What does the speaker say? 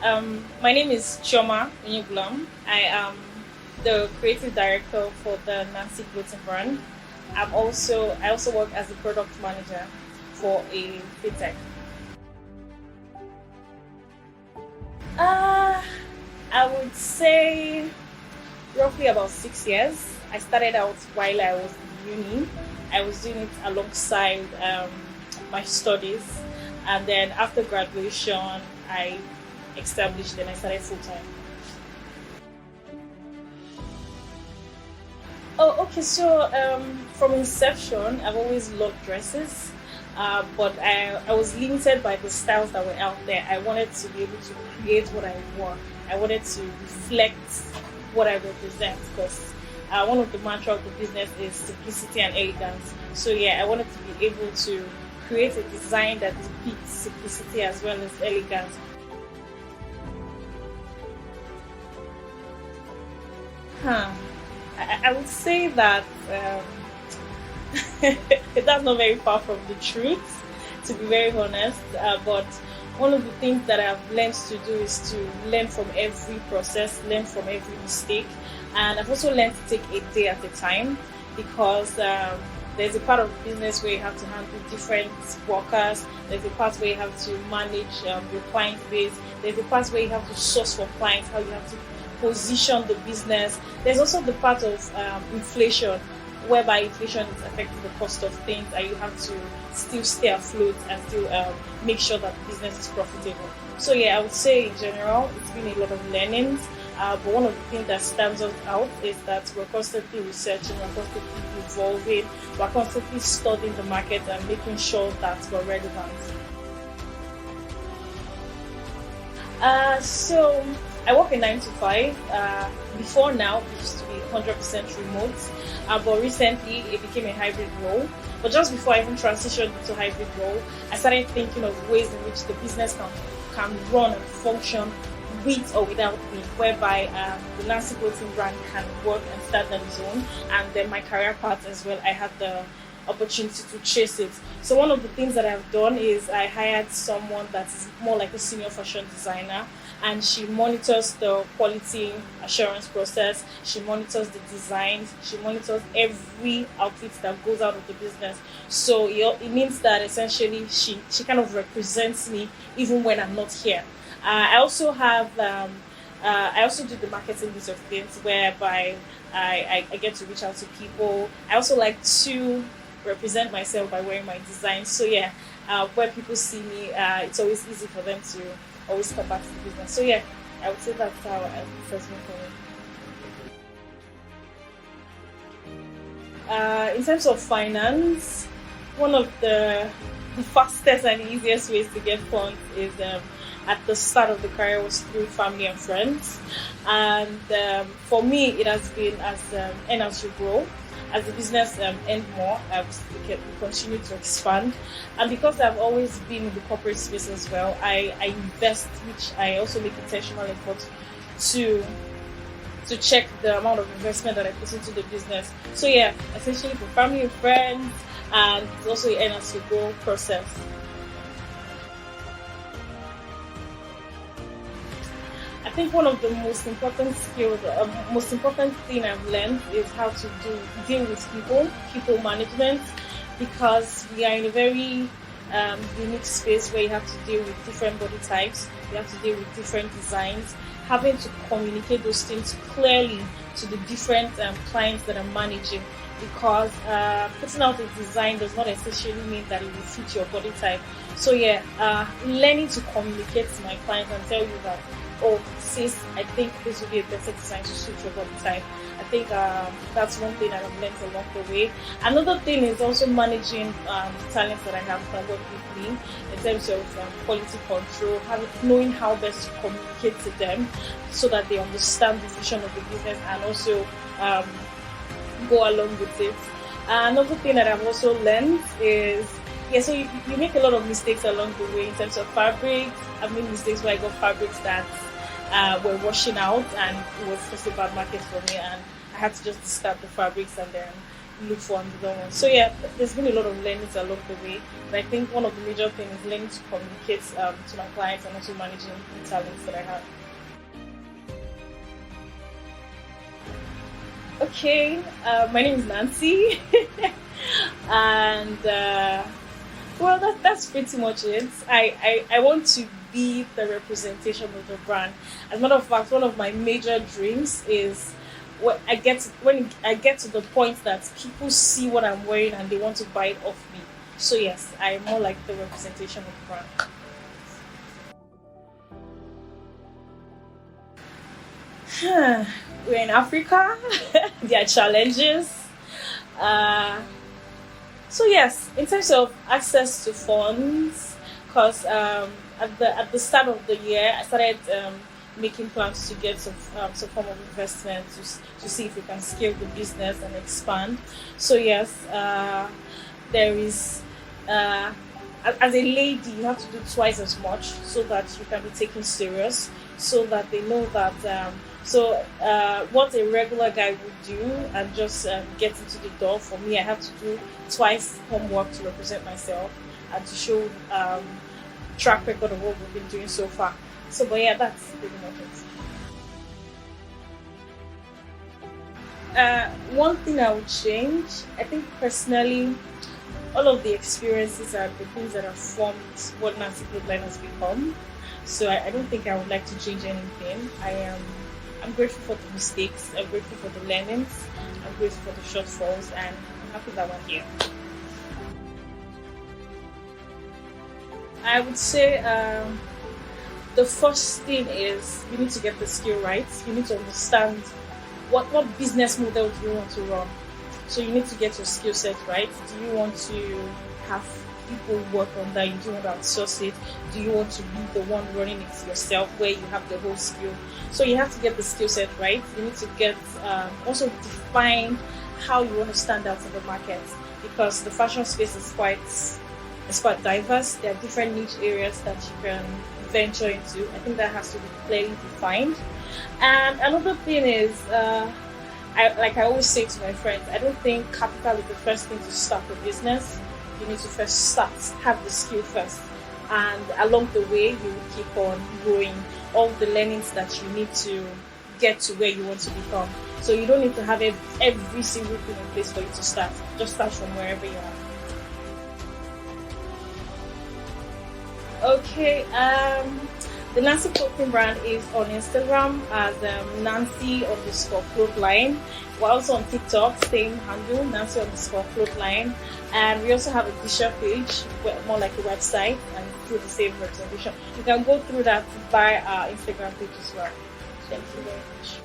My name is Onyegbulam. I am the creative director for the Nancy Onyegbulam brand. I also work as a product manager for a fintech. Uh, I would say roughly about 6 years. I started out while I was in uni. I was doing it alongside my studies, and then after graduation, I established and I started full time. Oh, okay. So from inception, I've always loved dresses, but I was limited by the styles that were out there. I wanted to be able to create what I want. I wanted to reflect what I represent because one of the mantra of the business is simplicity and elegance. So yeah, I wanted to be able to create a design that depicts simplicity as well as elegance. Huh. I would say that that's not very far from the truth, to be very honest. But one of the things that I've learned to do is to learn from every process, learn from every mistake, and I've also learned to take a day at a time because there's a part of the business where you have to handle different workers. There's a part where you have to manage your client base. There's a part where you have to source for clients, how you have to position the business. There's also the part of inflation, whereby inflation is affecting the cost of things, and you have to still stay afloat and still make sure that the business is profitable. So yeah, I would say in general, it's been a lot of learnings. But one of the things that stands us out is that we're constantly researching, we're constantly evolving, we're constantly studying the market and making sure that we're relevant. So I work a 9 to 5. Before now, it used to be 100% remote, but recently it became a hybrid role. But just before I even transitioned into hybrid role, I started thinking of ways in which the business can run and function with or without me, whereby the Nancy Onyegbulam brand can work and stand on its own, and then my career path as well. I had the opportunity to chase it. So one of the things that I've done is I hired someone that is more like a senior fashion designer, and she monitors the quality assurance process, she monitors the designs, she monitors every outfit that goes out of the business. So it means that essentially she kind of represents me even when I'm not here. I also have I also do the marketing bit of things whereby I get to reach out to people. I also like to represent myself by wearing my designs. So yeah, when people see me, it's always easy for them to always come back to the business. So yeah, I would say that's how it has been for me. In terms of finance, one of the fastest and easiest ways to get funds is at the start of the career was through family and friends, and for me it has been as you grow, as the business earned more, we continue to expand, and because I've always been in the corporate space as well, I invest, which I also make intentional effort to check the amount of investment that I put into the business. So yeah, essentially for family and friends, and it's also an as you go process. I think one of the most important skills, most important thing I've learned is how to deal with people management, because we are in a very unique space where you have to deal with different body types, you have to deal with different designs, having to communicate those things clearly to the different clients that I'm managing, because putting out a design does not essentially mean that it will fit your body type. So yeah, learning to communicate to my clients and tell you that, oh sis, I think this would be a better design to suit your body type. I think that's one thing that I've learned along the way. Another thing is also managing talents that I have that work with me in terms of quality control, knowing how best to communicate to them so that they understand the vision of the business and also go along with it. Another thing that I've also learned is, yeah, so you make a lot of mistakes along the way in terms of fabrics. I've made mistakes where I got fabrics that were washing out, and it was just a bad market for me, and I had to just discard the fabrics and then look for and the long one. So yeah, there's been a lot of learnings along the way. But I think one of the major things is learning to communicate to my clients and also managing the talents that I have. Okay, my name is Nancy, and well, that's pretty much it. I want to be the representation of the brand. As a matter of fact, one of my major dreams is when I get to the point that people see what I'm wearing and they want to buy it off me. So yes, I'm more like the representation of the brand. We're in Africa. There are challenges. Uh, so yes, in terms of access to funds, because at the start of the year, I started making plans to get some form of investment to see if we can scale the business and expand. So yes, there is. As a lady, you have to do twice as much so that you can be taken serious, so that they know that. What a regular guy would do and just get into the door, for me, I have to do twice homework to represent myself and to show track record of what we've been doing so far. So, but yeah, that's pretty much it. One thing I would change, I think personally, all of the experiences are the things that have formed what Nancy Onyegbulam has become. So I don't think I would like to change anything. I'm grateful for the mistakes, I'm grateful for the learnings, I'm grateful for the shortfalls, and I'm happy that we're here. I would say the first thing is you need to get the skill right. You need to understand what business model do you want to run. So you need to get your skill set right. Do you want to have people work on that? Do you want to outsource it? Do you want to be the one running it yourself where you have the whole skill? So you have to get the skill set right. You need to get also define how you want to stand out in the market, because the fashion space is quite diverse. There are different niche areas that you can venture into. I think that has to be clearly defined. And another thing is, I always say to my friends, I don't think capital is the first thing to start a business. You need to first start, have the skill first, and along the way you will keep on growing all the learnings that you need to get to where you want to become. So you don't need to have every single thing in place for you to start. Just start from wherever you are. Okay, the Nancy clothing brand is on Instagram as Nancy_clothline. We're also on TikTok, same handle, Nancy_clothline. And we also have a t-shirt page, more like a website, and through the same representation. You can go through that by our Instagram page as well. Thank you very much.